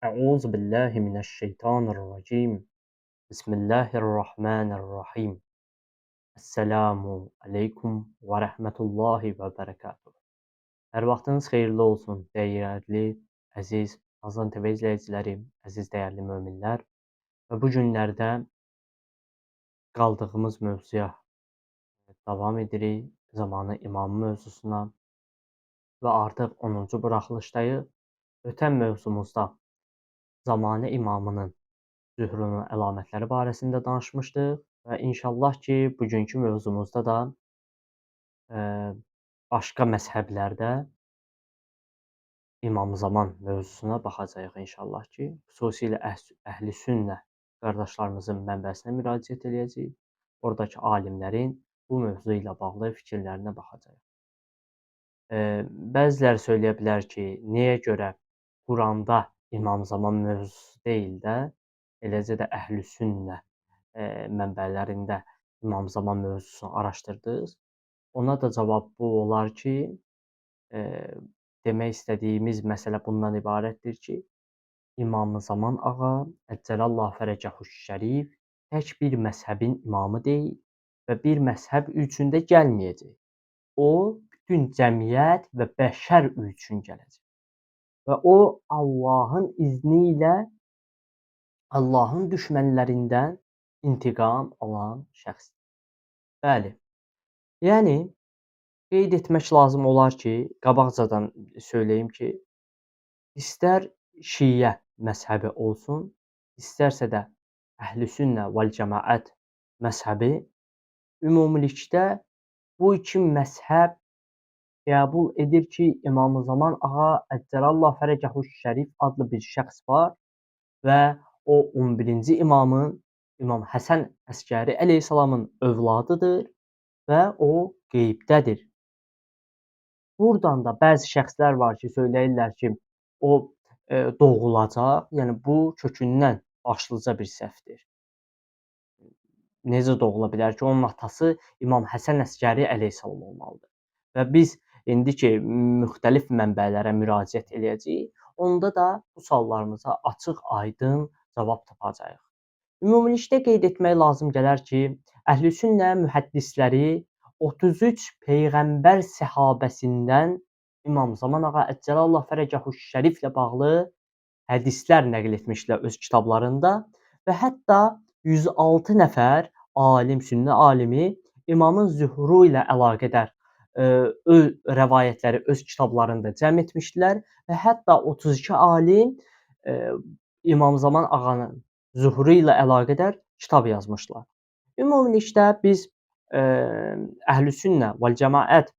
أعوذ بالله من الشيطان الرجيم. بسم الله الرحمن الرحيم. Esselamu aleykum və rəhmətullahi və bərəkatuhu. Hər vaxtınız xeyirli olsun, dəyərli, əziz Azan TV izləyiciləri, əziz dəyərli möminlər. Və bu günlərdə qaldığımız mövzuya davam edirik. Zamanı imamı mövzusuna və artıq 10-cu buraxılışdayıq. Ötən mövzumuzda zamanı imamının zührünün əlamətləri barəsində danışmışdıq və inşallah ki, bugünkü mövzumuzda da başqa məzhəblərdə İmam Zaman mövzusuna baxacağıq inşallah ki, xüsusilə Əhl-i Sünnə qardaşlarımızın mənbəsinə müraciət edəcəyik. Oradakı alimlərin bu mövzu ilə bağlı fikirlərinə baxacağıq. Bəziləri söyləyə bilər ki, niyə görə Quranda İmam Zaman mövzusu deyil də, eləcə də Əhl-i Sünnə mənbələrində İmam Zaman mövzusunu araşdırdınız. Ona da cavab bu olar ki, demək istədiyimiz məsələ bundan ibarətdir ki, İmam Zaman ağa Əcəlallahu fərəcəhüş şərif tək bir məzhəbin imamı deyil və bir məzhəb üçün də gəlməyəcək. O, bütün cəmiyyət və bəşər üçün gələcək. Və o, Allahın izni ilə Allahın düşmənlərindən intiqam alan şəxsdir. Bəli, yəni qeyd etmək lazım olar ki, qabaqcadan söyləyim ki, istər Şiə məzhəbi olsun, istərsə də Əhl-i Sünnə vəl Cəmaət məzhəbi, ümumilikdə bu iki məzhəb qəbul edir ki, İmam Zaman ağa Əcəlallahu fərəcəhüş şərif adlı bir şəxs var və o 11-ci imamın, İmam Həsən Əskəri əleyhissalamın övladıdır və o qeybdədir. Buradan da bəzi şəxslər var ki, söyləyirlər ki, o doğulacaq, yəni bu kökündən başlıca bir səhvdir. Necə doğula bilər ki, onun atası İmam Həsən Əskəri əleyhissalam olmalıdır. Və biz indi ki, müxtəlif mənbələrə müraciət edəcəyik, onda da bu suallarımıza açıq, aydın cavab tapacağıq. Ümumilikdə qeyd etmək lazım gələr ki, Əhl-i Sünnə mühəddisləri 33 Peyğəmbər səhabəsindən İmam Zaman ağa Əcəlallahu fərəcəhüş şəriflə bağlı hədislər nəql etmişlər öz kitablarında və hətta 106 nəfər alim, sünni alimi İmamın zühuru ilə əlaqədar öz rəvayətləri öz kitablarında cəm etmişdilər və hətta 32 alim İmam Zaman ağanın zühuru ilə əlaqədar kitab yazmışlar. Ümumilikdə biz Əhl-i Sünnə vəl Cəmaət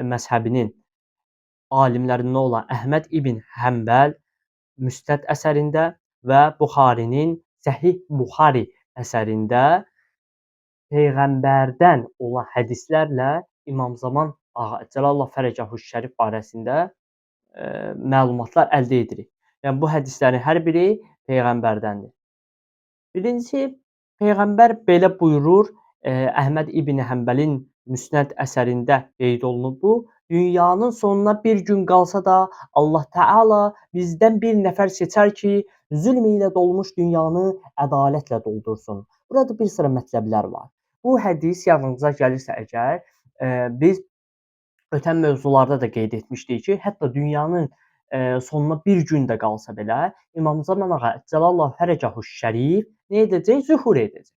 məzhəbinin alimlərindən olan Əhməd ibn Həmbəl Müsnəd əsərində və Buxarinin Səhih Buxari əsərində Peyğəmbərdən olan hədislərlə İmam Zaman ağa Əcəlallahu fərəcəhüş şərif barəsində məlumatlar əldə edirik. Yəni bu hədislərin hər biri Peyğəmbərdəndir. Birincisi, Peyğəmbər belə buyurur, Əhməd ibn Həmbəlin Müsnəd əsərində qeyd olunub bu, dünyanın sonuna bir gün qalsa da Allah Təala bizdən bir nəfər seçər ki, zülm ilə dolmuş dünyanı ədalətlə doldursun. Burada bir sıra mətləblər var. Bu hədis yadınıza gəlirsə əgər, biz ötən mövzularda da qeyd etmişdik ki, hətta dünyanın sonuna bir gün də qalsa belə, İmam Zaman ağa Əcəlallahu fərəcəhüş şərif nə edəcək? Zühur edəcək.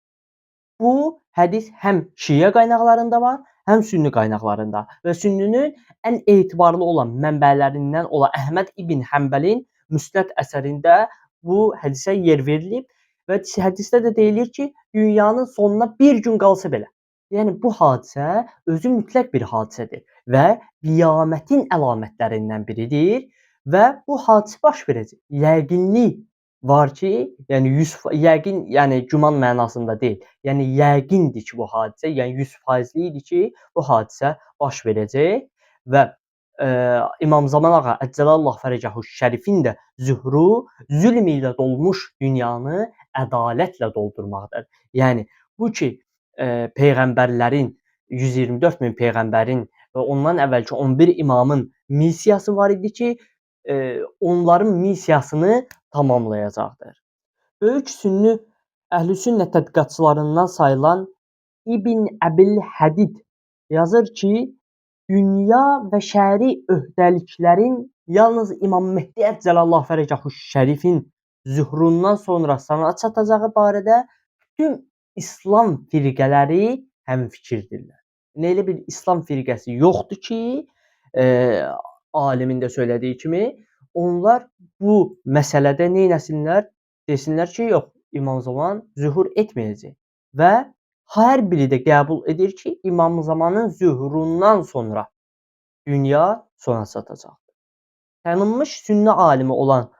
Bu hədis həm Şiə qaynaqlarında var, həm Sünni qaynaqlarında və Sünninin ən etibarlı olan mənbələrindən olan Əhməd ibn Həmbəlin Müsnəd əsərində bu hədisə yer verilib və hədisdə də deyilir ki, dünyanın sonuna bir gün qalsa belə. Yəni bu hadisə özü mütləq bir hadisədir və qiyamətin əlamətlərindən biridir və bu hadisə baş verəcək. Yəqinlik var ki, yəni 100 yəqin, yəni güman mənasında deyil. Yəni yəqindir ki, bu hadisə, yəni 100% idi ki, bu hadisə baş verəcək və İmam Zaman ağa Əcəlallahu fərəcəhüş şərifin də zühru zülm ilə dolmuş dünyanı ədalətlə doldurmaqdır. Yəni bu ki, peyğəmbərlərin 124 min peyğəmbərin və ondan əvvəlki 11 imamın missiyası var idi ki, onların missiyasını tamamlayacaqdır. Böyük Sünni Əhlüsünnə tədqiqatçılarından sayılan İbn Əbil Hədid yazır ki, dünya və şəri öhdəliklərin yalnız İmam Mehdi Əcəlallahu Fərəcəhü Şərifin zühurundan sonra sana çatacağı barədə bütün İslam firqələri həmfikirdirlər. Elə bir İslam firqəsi yoxdur ki, alimin də söylədiyi kimi, onlar bu məsələdə neynəsinlər? Desinlər ki, yox, İmam Zaman zühur etməyəcək və hər biri də qəbul edir ki, İmam Zamanın zühurundan sonra dünya sona çatacaq. Tanınmış sünni alimi olan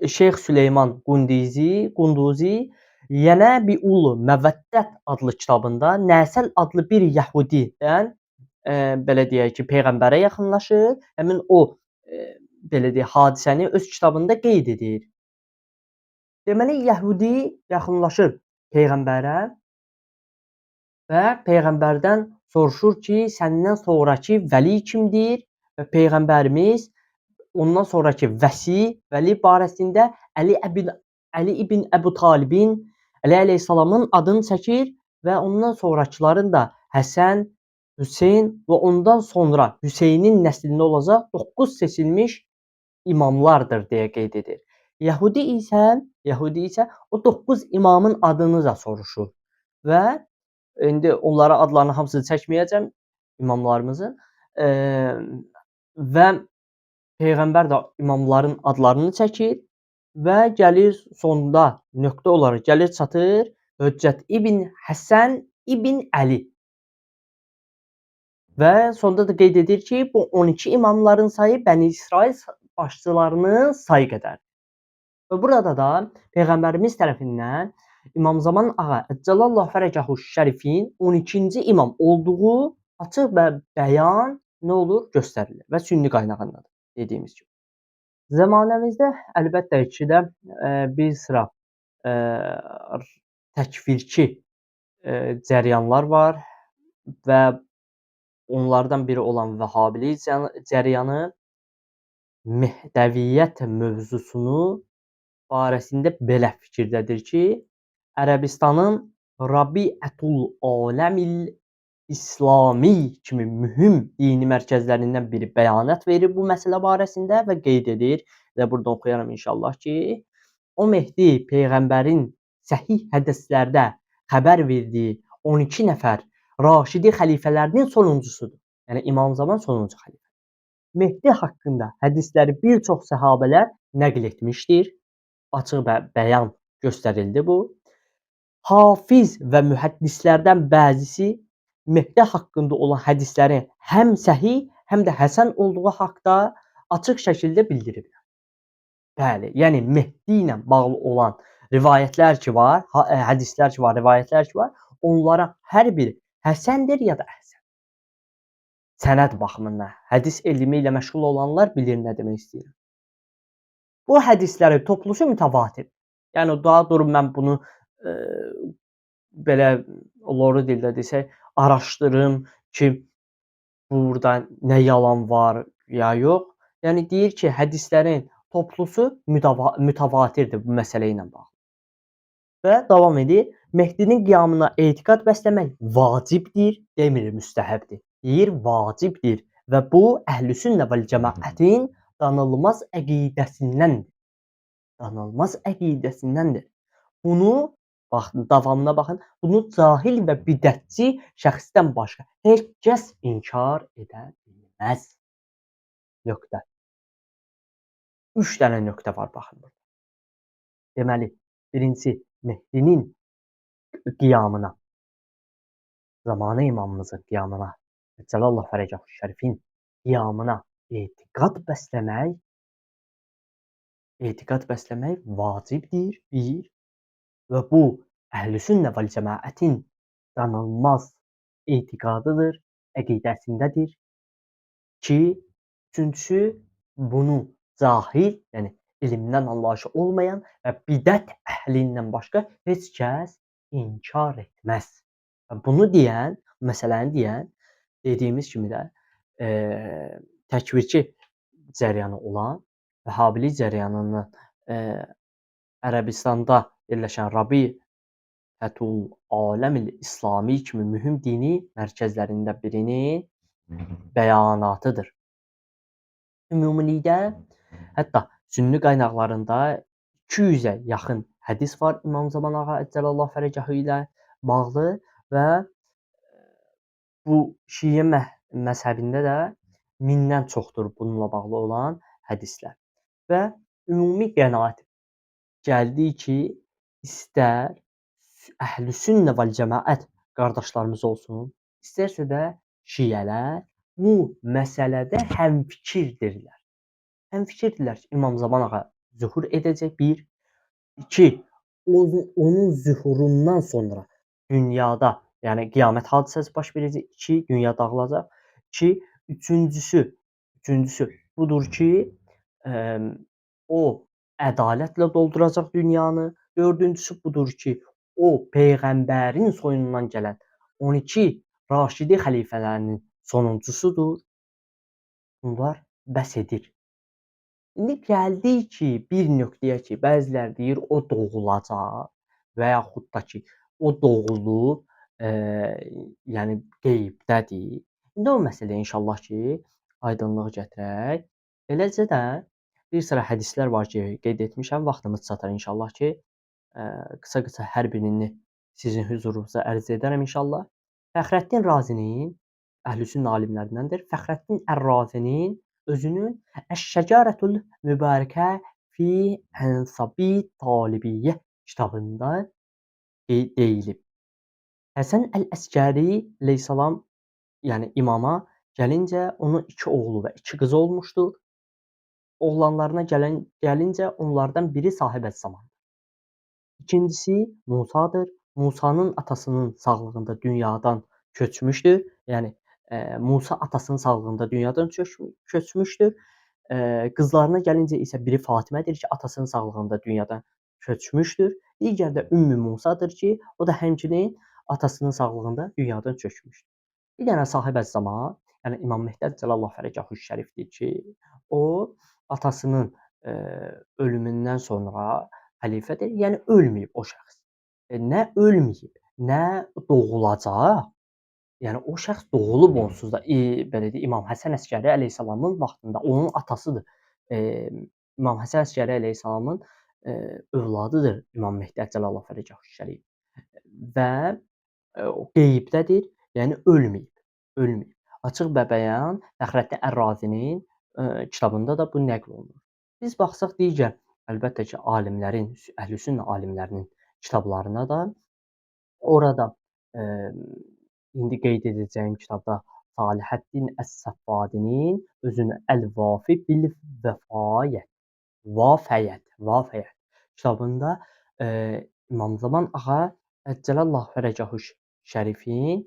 Şeyx Süleyman Qunduzi Yenə Biul Məvəddət adlı kitabında Nəsəl adlı bir Yəhudidən belə deyək ki, peyğəmbərə yaxınlaşır. Həmin o belə deyək, hadisəni öz kitabında qeyd edir. Deməli, Yəhudi yaxınlaşır peyğəmbərə və peyğəmbərdən soruşur ki, səndən sonrakı vəli kimdir? Və peyğəmbərimiz ondan sonrakı vəli barəsində Əli ibn Əbu Talibin Əli əleyhissalamın adını çəkir və ondan sonrakıların da Həsən, Hüseyn və ondan sonra Hüseynin nəslində olacaq 9 seçilmiş imamlardır deyə qeyd edir. Yəhudi isə o 9 imamın adını da soruşur və indi onlara adlarını hamısını çəkməyəcəm imamlarımızın və peyğəmbər də imamların adlarını çəkir və gəlir sonda nöqtə olaraq gəlir çatır Höccət ibn Həsən ibn Əli. Və sonda da qeyd edir ki, bu 12 imamların sayı Bəni İsrail başçılarının sayı qədərdir. Və burada da Peyğəmbərimiz tərəfindən İmam Zaman Ağa Əcəlallahu Fərəcəhü Şərifin 12-ci imam olduğu açıq və bəyan nə olur? Göstərilir və sünni qaynağındadır dediyimiz kimi. Zamanəmizdə əlbəttə ki də bir sıra təkfirçi cəryanlar var və onlardan biri olan Vəhhabilik cəryanı Mehdəviyyət mövzusunu barəsində belə fikirdədir ki, Ərəbistanın Rabiətul Aləmil İslami kimi mühüm dini mərkəzlərindən biri bəyanat verir bu məsələ barəsində və qeyd edir və burada oxuyaram inşallah ki, o Mehdi peyğəmbərin səhih hədislərdə xəbər verdiyi 12 nəfər Raşidi xəlifələrinin sonuncusudur. Yəni İmam Zaman sonuncu xəlifə. Mehdi haqqında hədisləri bir çox səhabələr nəql etmişdir. Açıq və bəyan göstərildi bu. Hafiz və mühəddislərdən bəzisi Mehdi haqqında olan hədislərin həm səhih, həm də həsən olduğu haqqda açıq şəkildə bildiriblər. Bəli, yəni Mehdi ilə bağlı olan rivayətlər ki var, hədislər ki var, rivayətlər ki var, onlara hər biri həsəndir ya da əhsən. Sənəd baxımından hədis elmi ilə məşğul olanlar bilir nə demək istəyirəm. Bu hədislərin toplusu mütəvatir. Yəni daha doğru mən bunu belə loru dildə desək, araşdırım ki, burada nə yalan var ya yox. Yəni deyir ki, hədislərin toplusu mütəvatirdir bu məsələ ilə bağlı. Və davam edir. Mehdinin qiyamına etiqad bəsləmək vacibdir, demir müstəhəbdir. Deyir vacibdir və bu Əhlüsünnə vəl Cəmaətin danılmaz əqidəsindəndir. Danılmaz əqidəsindəndir. Bunu baxın, davamına baxın. Bunu cahil və bidətçi şəxsdən başqa heç kəs inkar edə bilməz. Nöqtə. 3 dənə nöqtə var baxın burada. Deməli, birincisi Mehdinin qiyamına, zamanı imamımızın qiyamına, Cəlallah Fərəcəhü Şərifin qiyamına etiqad bəsləmək vacibdir, bir. Və bu Əhlüsünnə vəl Cəmaətin danılmaz etiqadıdır, əqidəsindədir ki, üçüncüsü bunu cahil, yəni elmdən anlayışı olmayan və bidət əhlindən başqa heç kəs inkar etməz. Və bunu deyən, məsələni deyən, dediyimiz kimi də təkvirçi cəryanı olan Vəhhabilik cərəyanından eee, Ərəbistanda yerləşən Rabitatul Aləmil İslami kimi mühüm dini mərkəzlərindən birinin bəyanatıdır. Ümumilikdə hətta sünni qaynaqlarında 200-ə yaxın hədis var İmam Zaman ağa Əcəlallah fərəcəhü ilə bağlı və bu Şiə məzhəbində də 1000-dən çoxdur bununla bağlı olan hədislər və ümumi qənaət gəldi ki, istər Əhlüsünnə vəl Cəmaət qardaşlarımız olsun, istərsə də şiələr bu məsələdə həmfikirdirlər. Həmfikirdirlər ki, İmam Zaman ağa zühur edəcək bir, iki, onun zühurundan sonra dünyada, yəni qiyamət hadisəsi baş verəcək, iki, dünya dağılacaq, iki, üçüncüsü budur ki, o ədalətlə dolduracaq dünyanı, dördüncüsü budur ki, o peyğəmbərin soyundan gələn 12 Raşidi xəlifələrinin sonuncusudur. Bunlar bəs edir. İndi gəldik ki, bir nöqtəyə ki, bəziləri deyir o doğulacaq və yaxud da ki, o doğulub, yəni qeybdədir. İndi o məsələyə inşallah ki, aydınlıq gətirək. Eləcə də bir sıra hədislər var ki, qeyd etmişəm, vaxtımız çatar inşallah ki, qısa-qısa hər birini sizin hüzurunuza ərz edərəm inşallah. Fəxrəddin Razinin Əhlüsünnə alimlərindəndir. Fəxrəddin Ər-Razinin özünün Əş-Şəcərətül Mübarəkə fi Ənsabi Talibiyyə kitabında deyilib. Həsən Əl-Əskəri əleyhissalam, yəni imama gəlincə onun 2 oğlu və 2 qızı olmuşdur. Oğlanlarına gəlincə onlardan biri Sahibəz-Zaman. İkincisi Musadır. Musanın atasının sağlığında dünyadan köçmüşdür. Yəni Musa atasının sağlığında dünyadan köçmüşdür. Qızlarına gəlincə isə biri Fatimədir ki, atasının sağlığında dünyadan köçmüşdür. Digəri də Ümmü Musadır ki, o da həmçinin atasının sağlığında dünyadan köçmüşdür. Bir dənə Sahibəz-Zaman, yəni İmam Mehdi Cəlallah fərəcəhü şərifdir ki, o atasının ölümündən sonra xəlifədir. Yəni ölməyib o şəxs. Nə ölməyib, nə doğulacaq. Yəni o şəxs doğulub onsuz da belə deyək İmam Həsən Əskəri əleyhissalamın vaxtında onun atasıdır. İmam Həsən Əskəri əleyhissalamın övladıdır İmam Mehdi Cəlallah fərəcəhü şərif və o qeybdədir, yəni ölməyib. Ölməyib. Açıq və bəyan Fəxrəddin Ər-Razinin kitabında da bu nəql olunur. Biz baxsaq digər əlbəttə ki, alimlərin, Əhlüsünnə alimlərinin kitablarına da orada indi qeyd edəcəyim kitabda Salihəddin Əs-Səffadinin özünü Əl-Vafi bil-Vəfayət, Vafəyət kitabında İmam Zaman ağa Əcəlallah fərəcəhü şərifin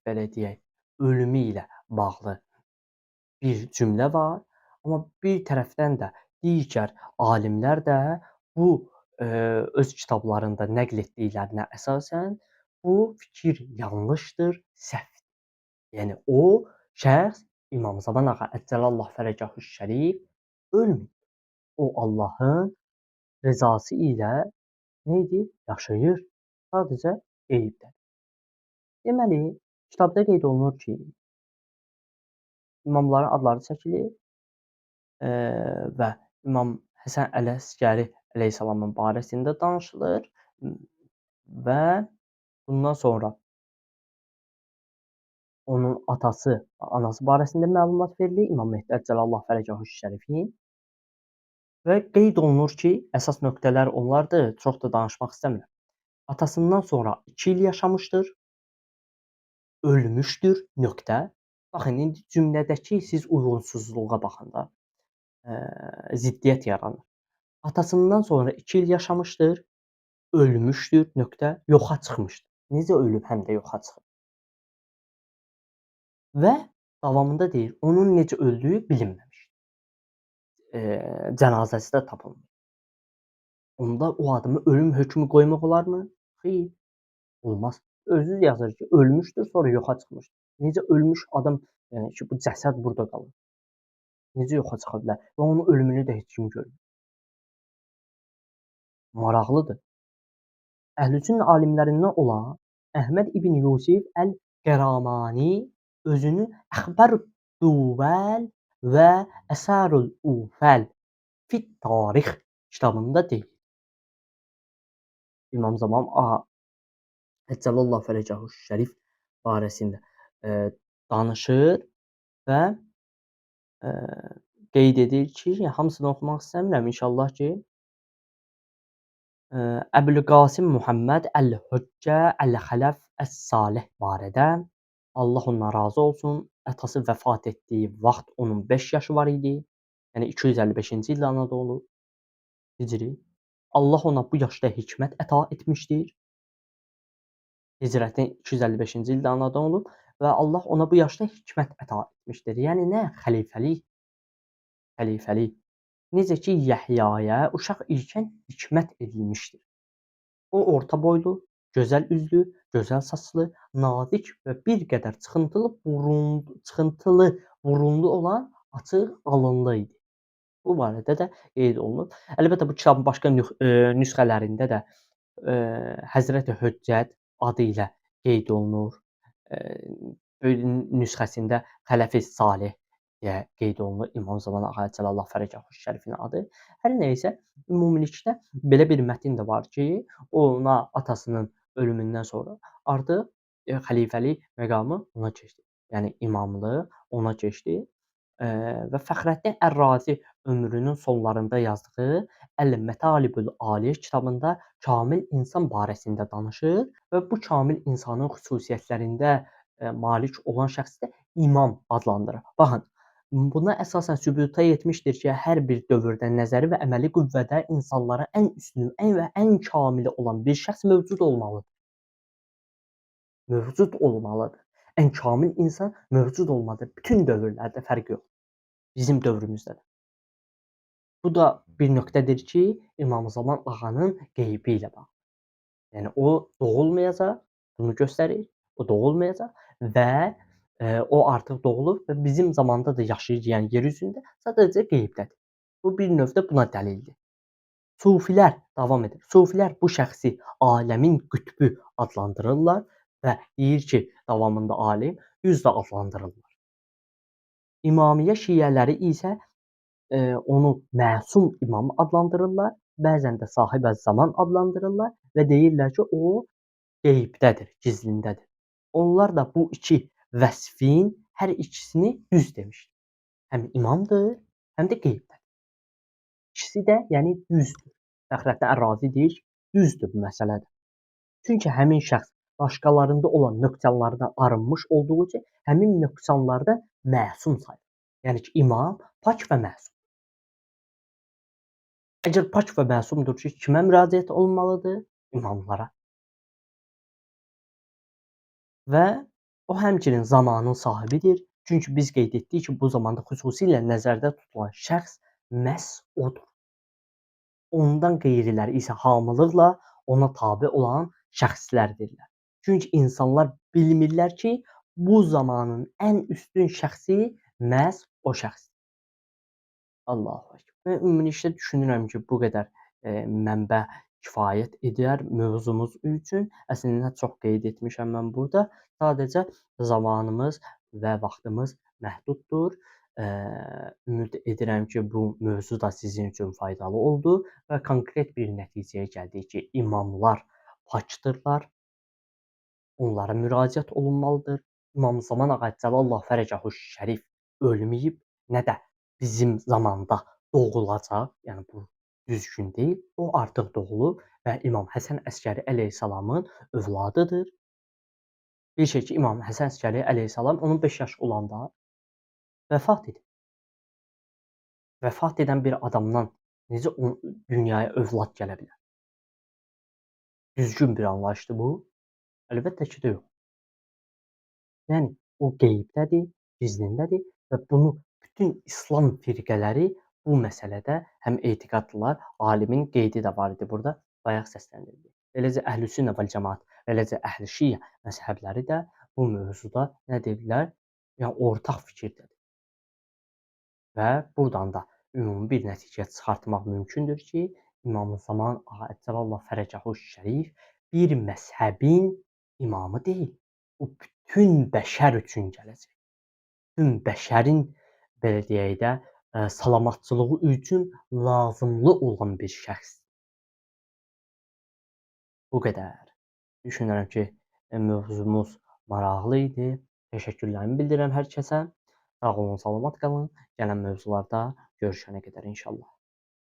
belə deyək, ölümü ilə bağlı bir cümlə var. Amma bir tərəfdən də digər alimlər də bu öz kitablarında nəql etdiklərinə əsasən bu fikir yanlışdır, səhvdir. Yəni o şəxs İmam Zaman ağa Əcəlallah fərəcəhü şərif ölməyib. O Allahın rızası ilə nə edir? Yaşayır. Sadəcə qeybdədir. Deməli, kitabda qeyd olunur ki, imamların adları çəkilir və İmam Həsən Əl-Əskəri əleyhissalamın barəsində danışılır və bundan sonra onun atası və anası barəsində məlumat verilir İmam Mehdi Əcəlallah fərəcəhü şərifin və qeyd olunur ki, əsas nöqtələr onlardır, çox da danışmaq istəmirəm. Atasından sonra 2 il yaşamışdır, ölmüşdür, nöqtə. Baxın, indi cümlədəki siz uyğunsuzluğa baxın da, ziddiyyət yaranır. Atasından sonra 2 il yaşamışdır, ölmüşdür, nöqtə, yoxa çıxmışdır. Necə ölüb, həm də yoxa çıxıb. Və davamında deyir, onun necə öldüyü bilinməmişdir. Cənazəsi də tapılmır. Onda o adamı ölüm hökmü qoymaq olarmı? Xeyr, olmaz. Özü yazır ki, ölmüşdür, sonra yoxa çıxmışdır. Necə ölmüş adam, yəni ki, bu cəsəd burada qalır. Necə yoxa çıxa bilər və onun ölümünü də heç kim görmür. Maraqlıdır. Əhlüsünnə alimlərindən olan Əhməd ibn Yusif Əl-Qəramani özünü Əxbərud Duvel və Əsərül Ufəl fit Tarix kitabında deyir. İmam Zaman Əcəlallahu fərəcəhu şərif barəsində danışır və qeyd edir ki, hamısını oxumaq istəmirəm inşallah ki, Əbülqasim Muhammed Əl-Hüccə Əl-Xələf Əs-Salih barədə Allah ondan razı olsun. Atası vəfat etdiyi vaxt onun 5 yaşı var idi. Yəni 255-ci ildə anadan olub Hicri. Allah ona bu yaşda hikmət əta etmişdir. Hicrətin 255-ci ildə anadan olub və Allah ona bu yaşda hikmət əta etmişdir. Yəni nə? Xəlifəlik. Xəlifəlik. Necə ki Yəhyaya uşaq ikən hikmət edilmişdir. O orta boylu, gözəl üzlü, gözəl saçlı, nazik və bir qədər çıxıntılı burunlu olan açıq alınlı idi. Bu barədə də qeyd olunub. Əlbəttə bu kitabın başqa nüsxələrində də Həzrəti Höccət adı ilə qeyd olunur. Bir nüsxəsində Xələfi Salih deyə qeyd olunur. İmam Zaman Ağa Cəlallah Fərəcəhu Şərifin adı. Hər nə isə ümumilikdə belə bir mətn də var ki, ona atasının ölümündən sonra artıq xəlifəlik məqamı ona keçdi. Yəni imamlıq ona keçdi. Və Fəxrəddin Ər-Razi ömrünün sonlarında yazdığı Əl-Mətalibül Aliyə kitabında kamil insan barəsində danışır və bu kamil insanın xüsusiyyətlərində malik olan şəxsi də imam adlandırır. Baxın, buna əsasən sübuta yetmişdir ki, hər bir dövrdə nəzəri və əməli qüvvədə insanlara ən üstün, ən kamili olan bir şəxs mövcud olmalıdır. Mövcud olmalıdır. Ən kamil insan mövcud olmalıdır. Bütün dövrlərdə fərqi yox. Bizim dövrümüzdə də. Bu da bir nöqtədir ki, İmam Zaman ağanın qeybi ilə bağlı. Yəni o doğulmayacaq, bunu göstərir. O doğulmayacaq və o artıq doğulub və bizim zamanda da yaşayır, yəni yer üzündə, sadəcə qeybdədir. Bu bir növdə buna dəlildir. Sufilər davam edir. Sufilər bu şəxsi aləmin qütbü adlandırırlar və deyir ki, davamında alim, düz də adlandırırlar. İmamiyyə şiələri isə onu məsum imam adlandırırlar, bəzən də sahibə zaman adlandırırlar və deyirlər ki, o qeybdədir, gizlindədir. Onlar da bu iki vəsfin hər ikisini düz demişdir. Həm imamdır, həm də qeybdədir. İkisi də yəni düzdür. Fəxrəddin Ər-Razi deyir ki, düzdür bu məsələdə. Çünki həmin şəxs başqalarında olan nöqsanlardan arınmış olduğu üçün həmin nöqsanlarda məsum sayılır. Yəni ki, imam pak və məsum. Əgər pak və məsumdur ki, kimə müraciət olunmalıdır? İmamlara. Və o həmçinin zamanın sahibidir. Çünki biz qeyd etdik ki, bu zamanda xüsusilə nəzərdə tutulan şəxs məhz odur. Ondan qeyriləri isə hamılıqla ona tabe olan şəxslərdirlər. Çünki insanlar bilmirlər ki, bu zamanın ən üstün şəxsi məhz o şəxsdir. Allahu Ekber. Mən ümumilikdə düşünürəm ki, bu qədər mənbə kifayət edər mövzumuz üçün. Əslində çox qeyd etmişəm mən burada. Sadəcə zamanımız və vaxtımız məhduddur. Ümid edirəm ki, bu mövzu da sizin üçün faydalı oldu və konkret bir nəticəyə gəldik ki, imamlar pakdırlar. Onlara müraciət olunmalıdır. İmam Zaman Ağa Cəlallah Fərəcəhu Şərif ölməyib, nə də bizim zamanda doğulacaq. Yəni bu düzgün deyil. O artıq doğulub və İmam Həsən Əskəri əleyhissalamın övladıdır. Bir şey ki, İmam Həsən Əskəri əleyhissalam onun 5 yaşı olanda vəfat edib. Vəfat edən bir adamdan necə dünyaya övlad gələ bilər? Düzgün bir anlayışdır bu? Əlbəttə ki, də yox. Yəni o qeybdədir, gizlindədir və bunu bütün İslam firqələri bu məsələdə həm etiqadlılar, alimin qeydi də var idi burada, bayaq səsləndirildi. Eləcə Əhlüsünnə vəl Cəmaət, eləcə Əhlişiə məzhəbləri də bu mövzuda nə dedilər? Yəni ortaq fikirdədir. və burdan da ümumi bir nəticə çıxartmaq mümkündür ki, İmam-ı-Zaman Ağa Əcəlallah Fərəcəhuş Şərif bir məzhəbin imamı deyil. O bütün bəşər üçün gələcək. Bütün bəşərin belə deyək də, salamatçılığı üçün lazımlı olan bir şəxs. Bu qədər. Düşünürəm ki, mövzumuz maraqlı idi. Təşəkkürlərimi bildirirəm hər kəsə. Sağ olun, salamat qalın. Gələn mövzularda görüşənə qədər inşallah.